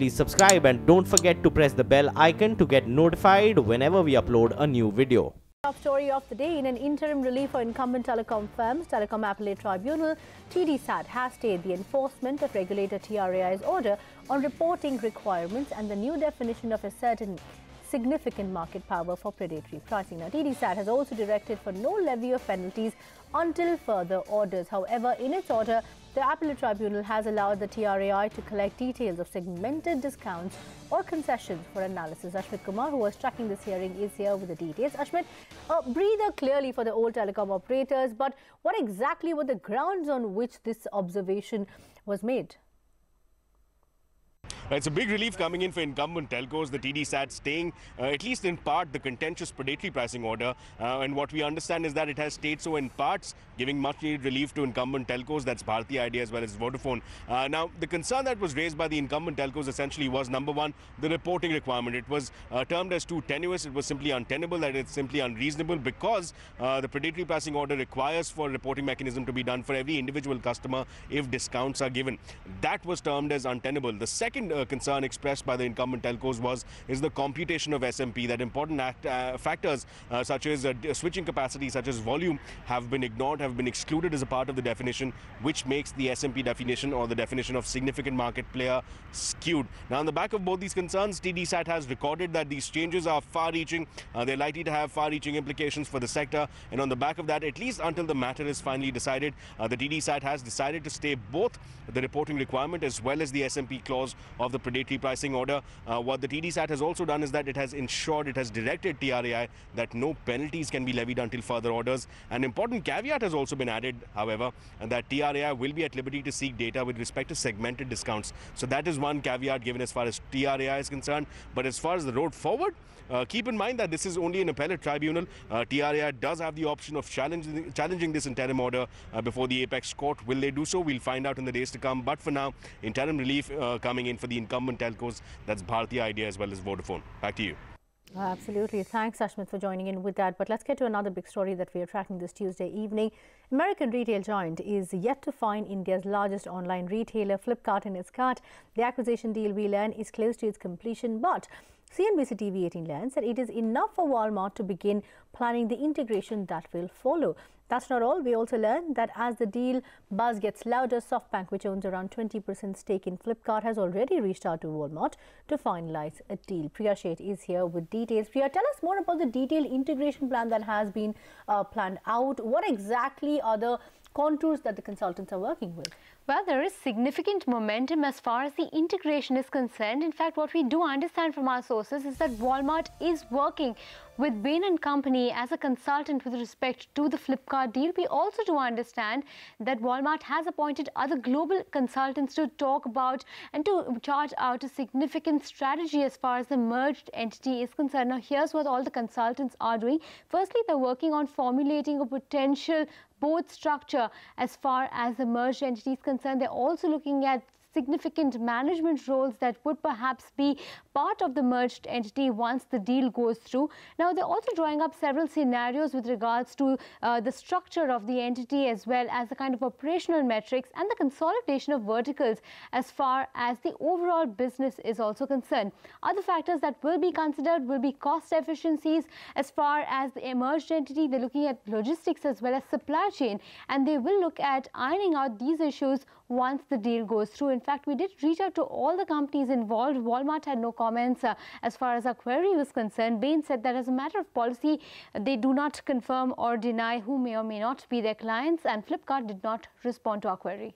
please subscribe and don't forget to press the bell icon to get notified whenever we upload a new video. Top story of the day: in an interim relief for incumbent telecom firms, Telecom Appellate Tribunal (TDSAT) has stayed the enforcement of regulator TRAI's order on reporting requirements and the new definition of a certain significant market power for predatory pricing. Now, TDSAT has also directed for no levy of penalties until further orders. However, in its order, the Appellate Tribunal has allowed the TRAI to collect details of segmented discounts or concessions for analysis. Ashmit Kumar, who was tracking this hearing, is here with the details. Ashmit, a breather clearly for the old telecom operators, but what exactly were the grounds on which this observation was made? It's a big relief coming in for incumbent telcos, the TDSAT staying, at least in part, the contentious predatory pricing order. And what we understand is that it has stayed so in parts, giving much needed relief to incumbent telcos. That's Bharti Idea as well as Vodafone. Now, the concern that was raised by the incumbent telcos essentially was, number one, the reporting requirement. It was termed as too tenuous. It was simply untenable, that it's simply unreasonable because the predatory pricing order requires for a reporting mechanism to be done for every individual customer if discounts are given. That was termed as untenable. The second concern expressed by the incumbent telcos is the computation of SMP, that important factors such as switching capacity, such as volume, have been ignored, have been excluded as a part of the definition, which makes the SMP definition or the definition of significant market player skewed. Now, on the back of both these concerns, TDSAT has recorded that these changes are far-reaching. They're likely to have far-reaching implications for the sector, and on the back of that, at least until the matter is finally decided, the TDSAT has decided to stay both the reporting requirement as well as the SMP clause of the predatory pricing order. What the TDSAT has also done is that it has ensured, it has directed TRAI that no penalties can be levied until further orders. An important caveat has also been added, however, and that TRAI will be at liberty to seek data with respect to segmented discounts. So that is one caveat given as far as TRAI is concerned. But as far as the road forward, keep in mind that this is only an appellate tribunal. TRAI does have the option of challenging this interim order before the apex court. Will they do so? We'll find out in the days to come. But for now, interim relief coming in for the incumbent telcos. That's Bharti Idea as well as Vodafone. Back to you. Absolutely. Thanks, Ashmit, for joining in with that. But let's get to another big story that we are tracking this Tuesday evening. American retail giant is yet to find India's largest online retailer, Flipkart, in its cart. The acquisition deal, we learn, is close to its completion, but cnbc TV 18 learns that it is enough for Walmart to begin planning the integration that will follow. That's not all. We also learned that as the deal buzz gets louder, SoftBank, which owns around 20% stake in Flipkart, has already reached out to Walmart to finalize a deal. Priya Sheth is here with details. Priya, tell us more about the detailed integration plan that has been planned out. What exactly are the contours that the consultants are working with? Well, there is significant momentum as far as the integration is concerned. In fact, what we do understand from our sources is that Walmart is working with Bain & Company as a consultant with respect to the Flipkart deal. We also do understand that Walmart has appointed other global consultants to talk about and to chart out a significant strategy as far as the merged entity is concerned. Now, here's what all the consultants are doing. Firstly, they're working on formulating a potential board structure as far as the merged entity is concerned. They're also looking at significant management roles that would perhaps be part of the merged entity once the deal goes through. Now, they're also drawing up several scenarios with regards to the structure of the entity as well as the kind of operational metrics and the consolidation of verticals as far as the overall business is also concerned. Other factors that will be considered will be cost efficiencies. As far as the merged entity, they're looking at logistics as well as supply chain, and they will look at ironing out these issues once the deal goes through. In fact, we did reach out to all the companies involved. Walmart had no comments as far as our query was concerned. Bain said that as a matter of policy, they do not confirm or deny who may or may not be their clients, and Flipkart did not respond to our query.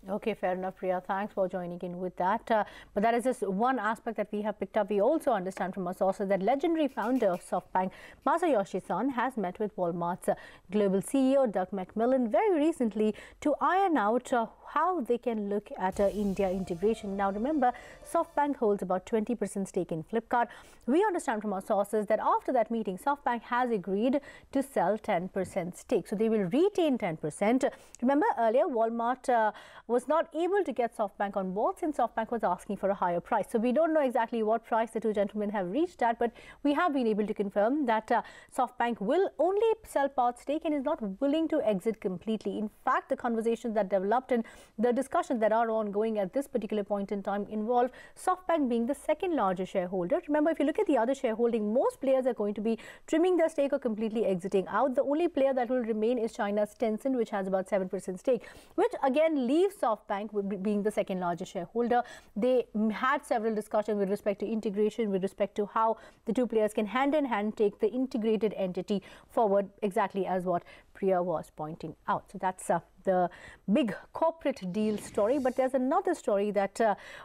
Okay, fair enough, Priya. Thanks for joining in with that. But that is just one aspect that we have picked up. We also understand from our sources that legendary founder of SoftBank, Masayoshi Son, has met with Walmart's global CEO, Doug McMillon, very recently to iron out how they can look at India integration. Now, remember, SoftBank holds about 20% stake in Flipkart. We understand from our sources that after that meeting, SoftBank has agreed to sell 10% stake. So they will retain 10%. Remember, earlier, Walmart was not able to get SoftBank on board since SoftBank was asking for a higher price. So we don't know exactly what price the two gentlemen have reached at, but we have been able to confirm that SoftBank will only sell part stake and is not willing to exit completely. In fact, the conversations that developed in the discussions that are ongoing at this particular point in time involve SoftBank being the second largest shareholder. Remember, if you look at the other shareholding, most players are going to be trimming their stake or completely exiting out. The only player that will remain is China's Tencent, which has about 7% stake, which again leaves SoftBank being the second largest shareholder. They had several discussions with respect to integration, with respect to how the two players can hand in hand take the integrated entity forward, exactly as what Priya was pointing out. So that's the big corporate deal story. But there's another story that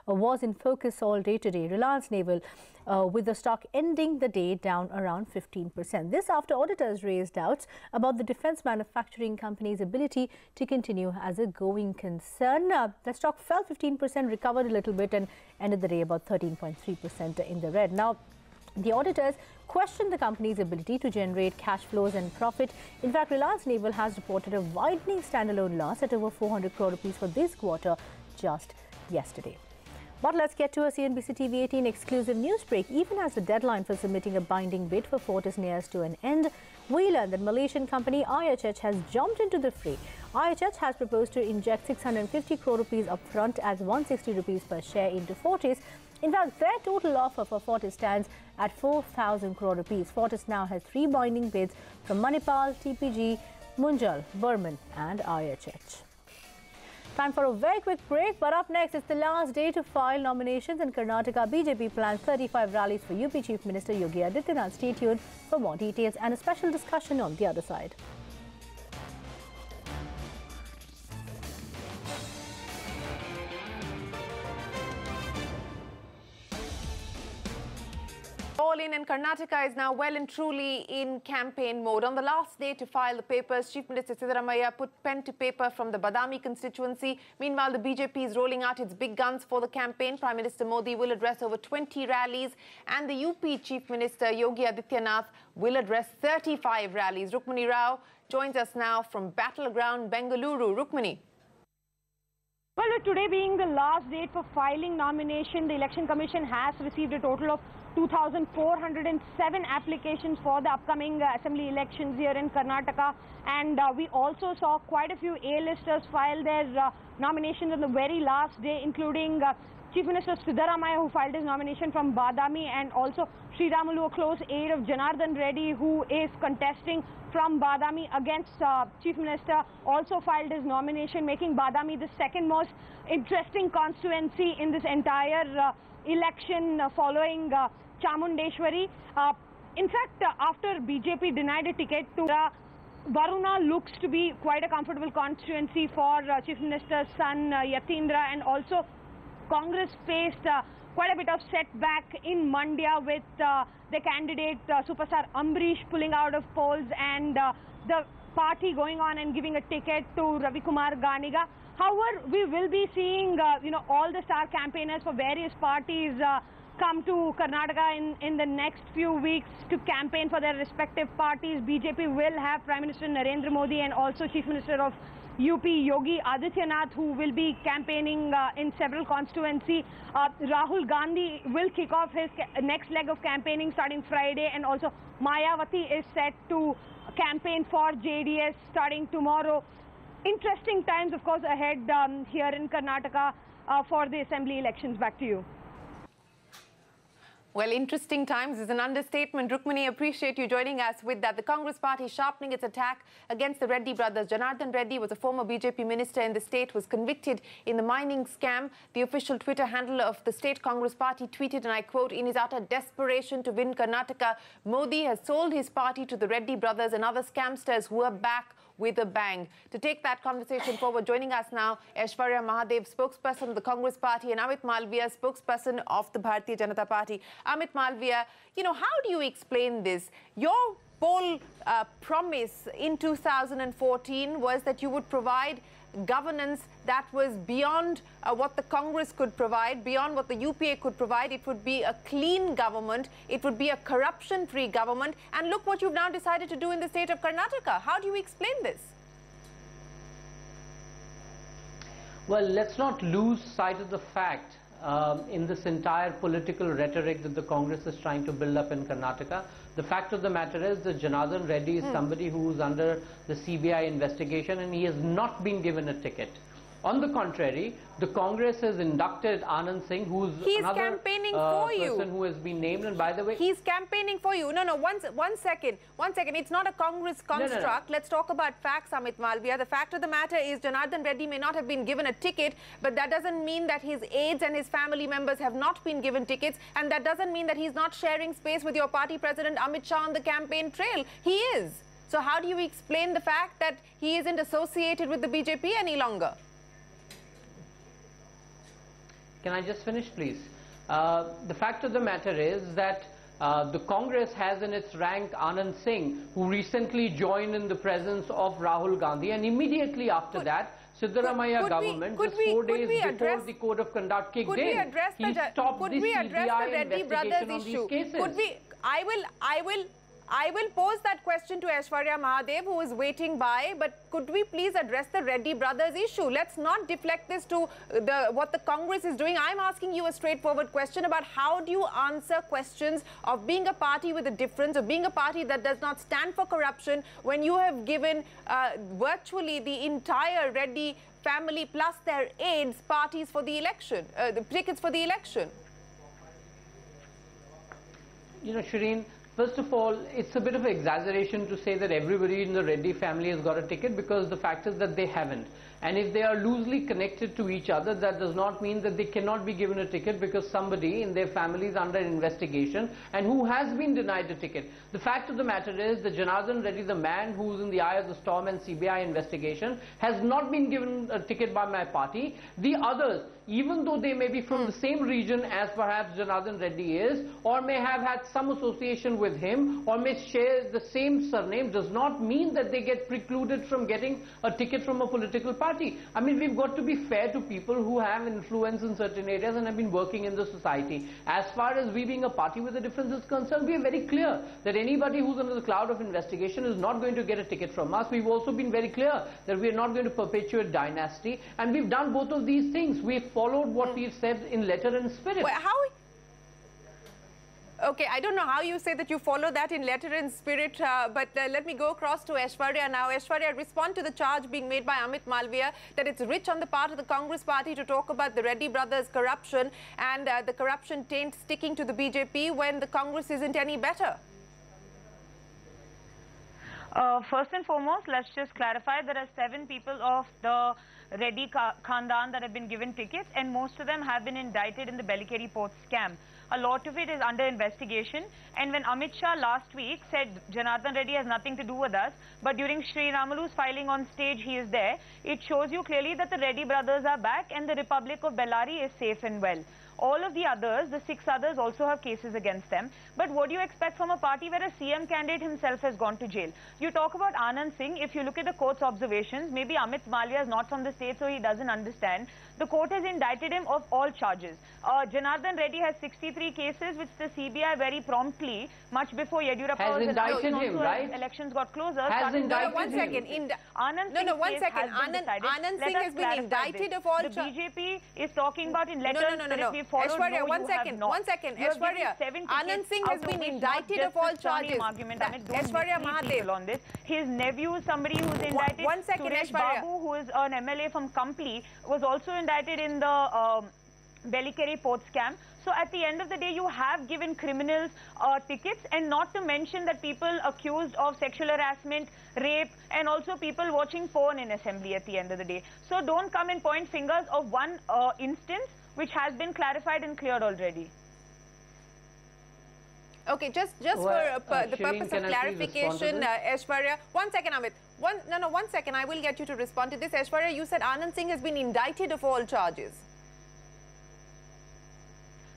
was in focus all day today. Reliance Naval, with the stock ending the day down around 15%. This after auditors raised doubts about the defense manufacturing company's ability to continue as a going concern. The stock fell 15%, recovered a little bit, and ended the day about 13.3% in the red. Now, the auditors questioned the company's ability to generate cash flows and profit. In fact, Reliance Naval has reported a widening standalone loss at over 400 crore rupees for this quarter just yesterday. But let's get to a CNBC TV 18 exclusive news break. Even as the deadline for submitting a binding bid for Fortis nears to an end, we learned that Malaysian company IHH has jumped into the fray. IHH has proposed to inject 650 crore rupees upfront as 160 rupees per share into Fortis. In fact, their total offer for Fortis stands at 4,000 crore rupees. Fortis now has 3 binding bids from Manipal, TPG, Munjal, Burman and IHH. Time for a very quick break, but up next, it's the last day to file nominations in Karnataka. BJP plans 35 rallies for UP Chief Minister Yogi Adityanath. Stay tuned for more details and a special discussion on the other side. All in, and Karnataka is now well and truly in campaign mode. On the last day to file the papers, Chief Minister Siddaramaiah put pen to paper from the Badami constituency. Meanwhile, the BJP is rolling out its big guns for the campaign. Prime Minister Modi will address over 20 rallies, and the UP Chief Minister Yogi Adityanath will address 35 rallies. Rukmini Rao joins us now from Battleground, Bengaluru. Rukmini. Well, with today being the last date for filing nomination, the Election Commission has received a total of 2,407 applications for the upcoming assembly elections here in Karnataka, and we also saw quite a few A-listers file their nominations on the very last day, including Chief Minister Siddaramaiah, who filed his nomination from Badami, and also Sriramulu, a close aide of Janardhan Reddy, who is contesting from Badami against Chief Minister, also filed his nomination, making Badami the second most interesting constituency in this entire election following Chamundeshwari. In fact, after BJP denied a ticket to Varuna, looks to be quite a comfortable constituency for Chief Minister's son Yatindra, and also Congress faced quite a bit of setback in Mandya with the candidate Superstar Ambrish pulling out of polls, and the party going on and giving a ticket to Ravi Kumar Ganiga. However, we will be seeing all the star campaigners for various parties come to Karnataka in the next few weeks to campaign for their respective parties. BJP will have Prime Minister Narendra Modi and also Chief Minister of UP Yogi Adityanath, who will be campaigning in several constituencies. Rahul Gandhi will kick off his next leg of campaigning starting Friday, and also Mayawati is set to campaign for JDS starting tomorrow. Interesting times, of course, ahead here in Karnataka for the assembly elections. Back to you. Well, interesting times is an understatement. Rukmini, appreciate you joining us with that. The Congress party sharpening its attack against the Reddy brothers. Janardhan Reddy was a former BJP minister in the state, was convicted in the mining scam. The official Twitter handle of the state Congress party tweeted, and I quote, "In his utter desperation to win Karnataka, Modi has sold his party to the Reddy brothers and other scamsters who are back with a bang." To take that conversation forward, joining us now, Aishwarya Mahadev, spokesperson of the Congress party, and Amit Malviya, spokesperson of the Bharatiya Janata Party. Amit Malviya, how do you explain this? Your poll promise in 2014 was that you would provide governance that was beyond what the Congress could provide, beyond what the UPA could provide. It would be a clean government. It would be a corruption-free government. And look what you've now decided to do in the state of Karnataka. How do you explain this? Well, let's not lose sight of the fact in this entire political rhetoric that the Congress is trying to build up in Karnataka. The fact of the matter is that Janardhan Reddy is somebody who is under the CBI investigation, and he has not been given a ticket. On the contrary, the Congress has inducted Anand Singh, who's another campaigning for person who has been named. And by the way, he's campaigning for you. No, one second. It's not a Congress construct. No. Let's talk about facts, Amit Malviya. The fact of the matter is Janardhan Reddy may not have been given a ticket, but that doesn't mean that his aides and his family members have not been given tickets, and that doesn't mean that he's not sharing space with your party president Amit Shah on the campaign trail. He is. So how do you explain the fact that he isn't associated with the BJP any longer? Can I just finish, please? The fact of the matter is that the Congress has in its rank Anand Singh, who recently joined in the presence of Rahul Gandhi, and immediately after that, Siddaramaiah government, just 4 days before the Code of Conduct kicked in, he stopped the CBI investigation on these cases. I will pose that question to Aishwarya Mahadev, who is waiting by, but could we please address the Reddy brothers issue? Let's not deflect this to what the Congress is doing. I'm asking you a straightforward question about how do you answer questions of being a party with a difference, of being a party that does not stand for corruption, when you have given virtually the entire Reddy family plus their aides parties for the election, the tickets for the election. You know, Shireen, first of all, it's a bit of an exaggeration to say that everybody in the Reddy family has got a ticket, because the fact is that they haven't. And if they are loosely connected to each other, that does not mean that they cannot be given a ticket because somebody in their family is under investigation and who has been denied a ticket. The fact of the matter is that Janardhan Reddy, the man who's in the eye of the storm and CBI investigation, has not been given a ticket by my party. The others, even though they may be from the same region as perhaps Janardhan Reddy is, or may have had some association with him, or may share the same surname, does not mean that they get precluded from getting a ticket from a political party. I mean, we've got to be fair to people who have influence in certain areas and have been working in the society. As far as we being a party with a difference is concerned, we are very clear that anybody who's under the cloud of investigation is not going to get a ticket from us. We've also been very clear that we are not going to perpetuate dynasty, and we've done both of these things. We've followed what we've said in letter and spirit. Well, okay, I don't know how you say that you follow that in letter and spirit, but let me go across to Aishwarya now. Aishwarya, respond to the charge being made by Amit Malviya that it's rich on the part of the Congress party to talk about the Reddy brothers' corruption and the corruption taint sticking to the BJP when the Congress isn't any better. First and foremost, let's just clarify there are 7 people of the Reddy Khandan that have been given tickets, and most of them have been indicted in the Belikeri port scam. A lot of it is under investigation, and when Amit Shah last week said Janardhan Reddy has nothing to do with us, but during Sri Ramalu's filing on stage he is there, it shows you clearly that the Reddy brothers are back and the Republic of Bellary is safe and well. All of the others, the 6 others, also have cases against them. But what do you expect from a party where a CM candidate himself has gone to jail? You talk about Anand Singh. If you look at the court's observations, maybe Amit Malviya is not from the state, so he doesn't understand. The court has indicted him of all charges. Janardhan Reddy has 63 cases, which the CBI very promptly, much before Yediyurappa was indicted him, right? Elections got closer. Has indicted him. One second. Anand Singh has been indicted of all charges. The BJP is talking about in letters. No. Aishwarya, one second. Aishwarya, Anand Singh has been indicted of all charges. Aishwarya Mahadev. On this. His nephew is somebody who is indicted. One second, Suresh Aishwarya. Babu, who is an MLA from Kampli, was also indicted in the Belikeri port scam. So at the end of the day, you have given criminals tickets, and not to mention that people accused of sexual harassment, rape, and also people watching porn in assembly at the end of the day. So don't come and point fingers of one instance which has been clarified and cleared already. Okay, just for the purpose of clarification, Aishwarya, one second, Amit. One second, I will get you to respond to this. Aishwarya, you said Anand Singh has been indicted of all charges.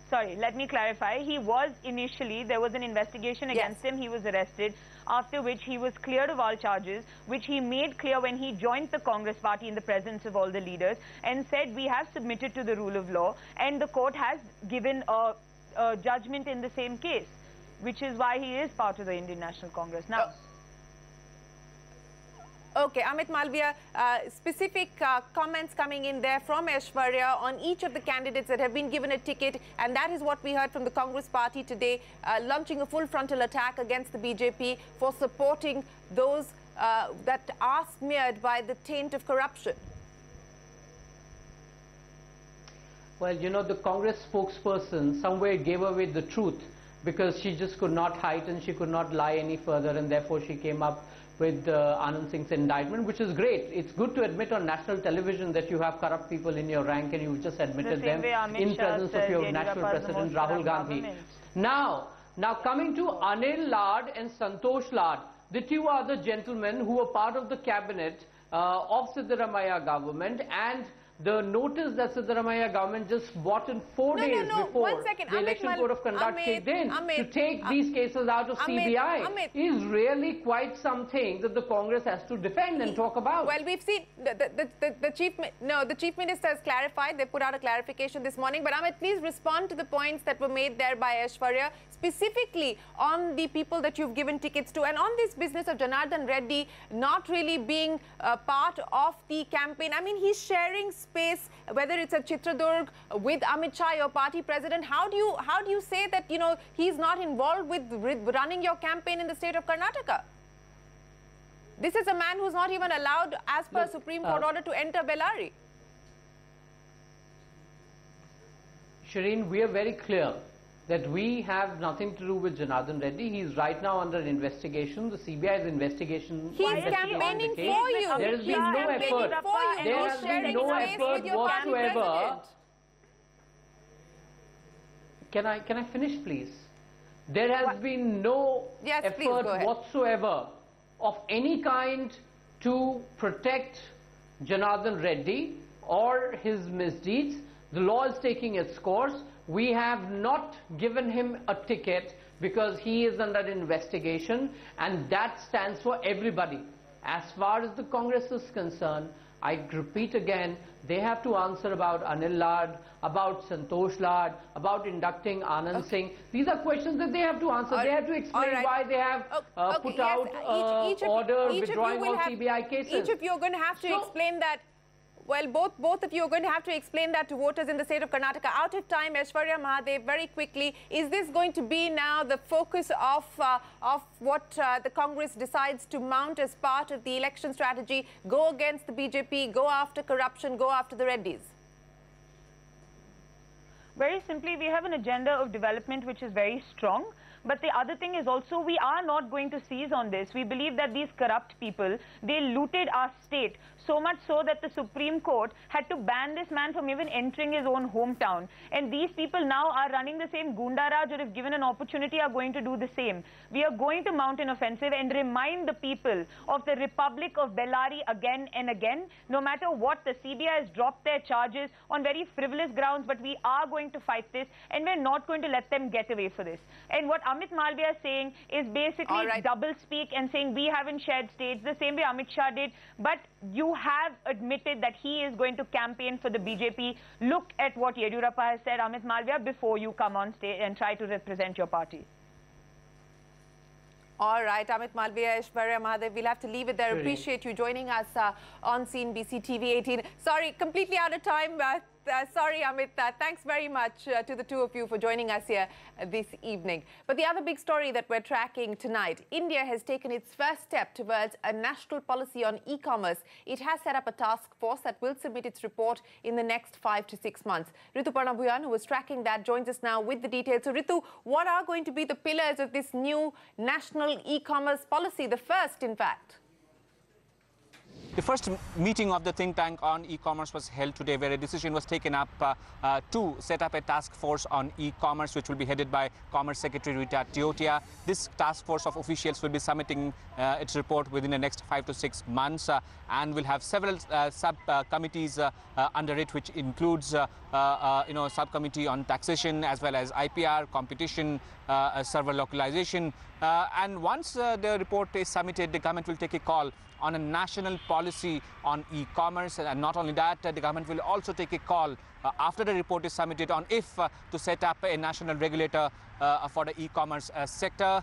Sorry, let me clarify. He was initially, there was an investigation against him. He was arrested, after which he was cleared of all charges, which he made clear when he joined the Congress party in the presence of all the leaders and said, we have submitted to the rule of law, and the court has given a judgment in the same case, which is why he is part of the Indian National Congress now. Okay, Amit Malviya, specific comments coming in there from Aishwarya on each of the candidates that have been given a ticket, and that is what we heard from the Congress party today, launching a full frontal attack against the BJP for supporting those that are smeared by the taint of corruption. Well, you know, the Congress spokesperson somewhere gave away the truth because she just could not hide and she could not lie any further, and therefore she came up with Anand Singh's indictment, which is great. It's good to admit on national television that you have corrupt people in your rank, and you've just admitted them in presence of your national president Rahul Gandhi. Now coming to Anil Lad and Santosh Lad, the two other gentlemen who were part of the cabinet of Siddaramaiah government, and the notice that Siddaramaiah government just bought in 4 days before the Election Code of Conduct kicked in to take these cases out of CBI is really quite something that the Congress has to defend and talk about. Well, we've seen the Chief Minister has clarified. They put out a clarification this morning. But Amit, please respond to the points that were made there by Aishwarya, specifically on the people that you've given tickets to, and on this business of Janardhan Reddy not really being part of the campaign. I mean, he's sharing space, whether it's at Chitradurg with Amit Shah, your party president. How do you say that, you know, he's not involved with running your campaign in the state of Karnataka? This is a man who's not even allowed, as per Supreme Court order, to enter Bellary. Shireen, we are very clear that we have nothing to do with Janardhan Reddy. He's right now under investigation. The CBI's investigation. He's campaigning for you. There has been no effort. There has been no effort whatsoever. Can I finish, please? There has been no effort whatsoever of any kind to protect Janardhan Reddy or his misdeeds. The law is taking its course. We have not given him a ticket because he is under investigation, and that stands for everybody. As far as the Congress is concerned, I repeat again, they have to answer about Anil Lad, about Santosh Lad, about inducting Anand Singh. These are questions that they have to answer. They have to explain why they have put out order withdrawing all CBI cases. Each of you are going to have to explain that. Well, both of you are going to have to explain that to voters in the state of Karnataka. Out of time, Aishwarya Mahadev, very quickly, is this going to be now the focus of what the Congress decides to mount as part of the election strategy? Go against the BJP, go after corruption, go after the Reddys? Very simply, we have an agenda of development which is very strong. But the other thing is also, we are not going to seize on this. We believe that these corrupt people, they looted our state. So much so that the Supreme Court had to ban this man from even entering his own hometown. And these people now are running the same Gundaraj, or if given an opportunity, are going to do the same. We are going to mount an offensive and remind the people of the Republic of Bellary again and again. No matter what, the CBI has dropped their charges on very frivolous grounds, but we are going to fight this, and we're not going to let them get away for this. And what Amit Malviya is saying is basically double speak and saying we haven't shared states the same way Amit Shah did, but you have admitted that he is going to campaign for the BJP. Look at what Yediyurappa has said, Amit Malviya, before you come on stage and try to represent your party. All right, Amit Malviya, Aishwarya Mahadev, we'll have to leave it there. Really? Appreciate you joining us on CNBC TV 18. Sorry, completely out of time. Sorry, Amit. Thanks very much to the two of you for joining us here this evening. But the other big story that we're tracking tonight, India has taken its first step towards a national policy on e-commerce. It has set up a task force that will submit its report in the next 5 to 6 months. Rituparna Bhuyan, who was tracking that, joins us now with the details. So, Ritu, what are going to be the pillars of this new national e-commerce policy, the first, in fact? The first meeting of the think tank on e-commerce was held today, where a decision was taken up to set up a task force on e-commerce, which will be headed by Commerce Secretary Rita Tiotia. This task force of officials will be submitting its report within the next 5 to 6 months and will have several sub-committees under it, which includes subcommittee on taxation as well as IPR, competition, server localization. And once the report is submitted, the government will take a call on a national policy on e-commerce, and not only that, the government will also take a call after the report is submitted on if to set up a national regulator for the e-commerce sector.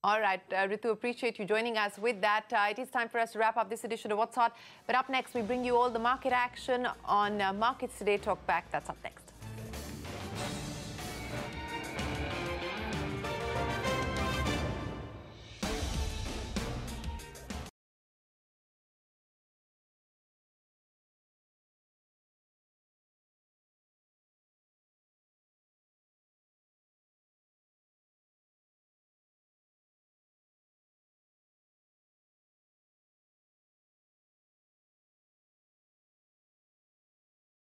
All right, Ritu, appreciate you joining us with that. It is time for us to wrap up this edition of What's Hot. But up next, we bring you all the market action on Markets Today Talk Back. That's up next.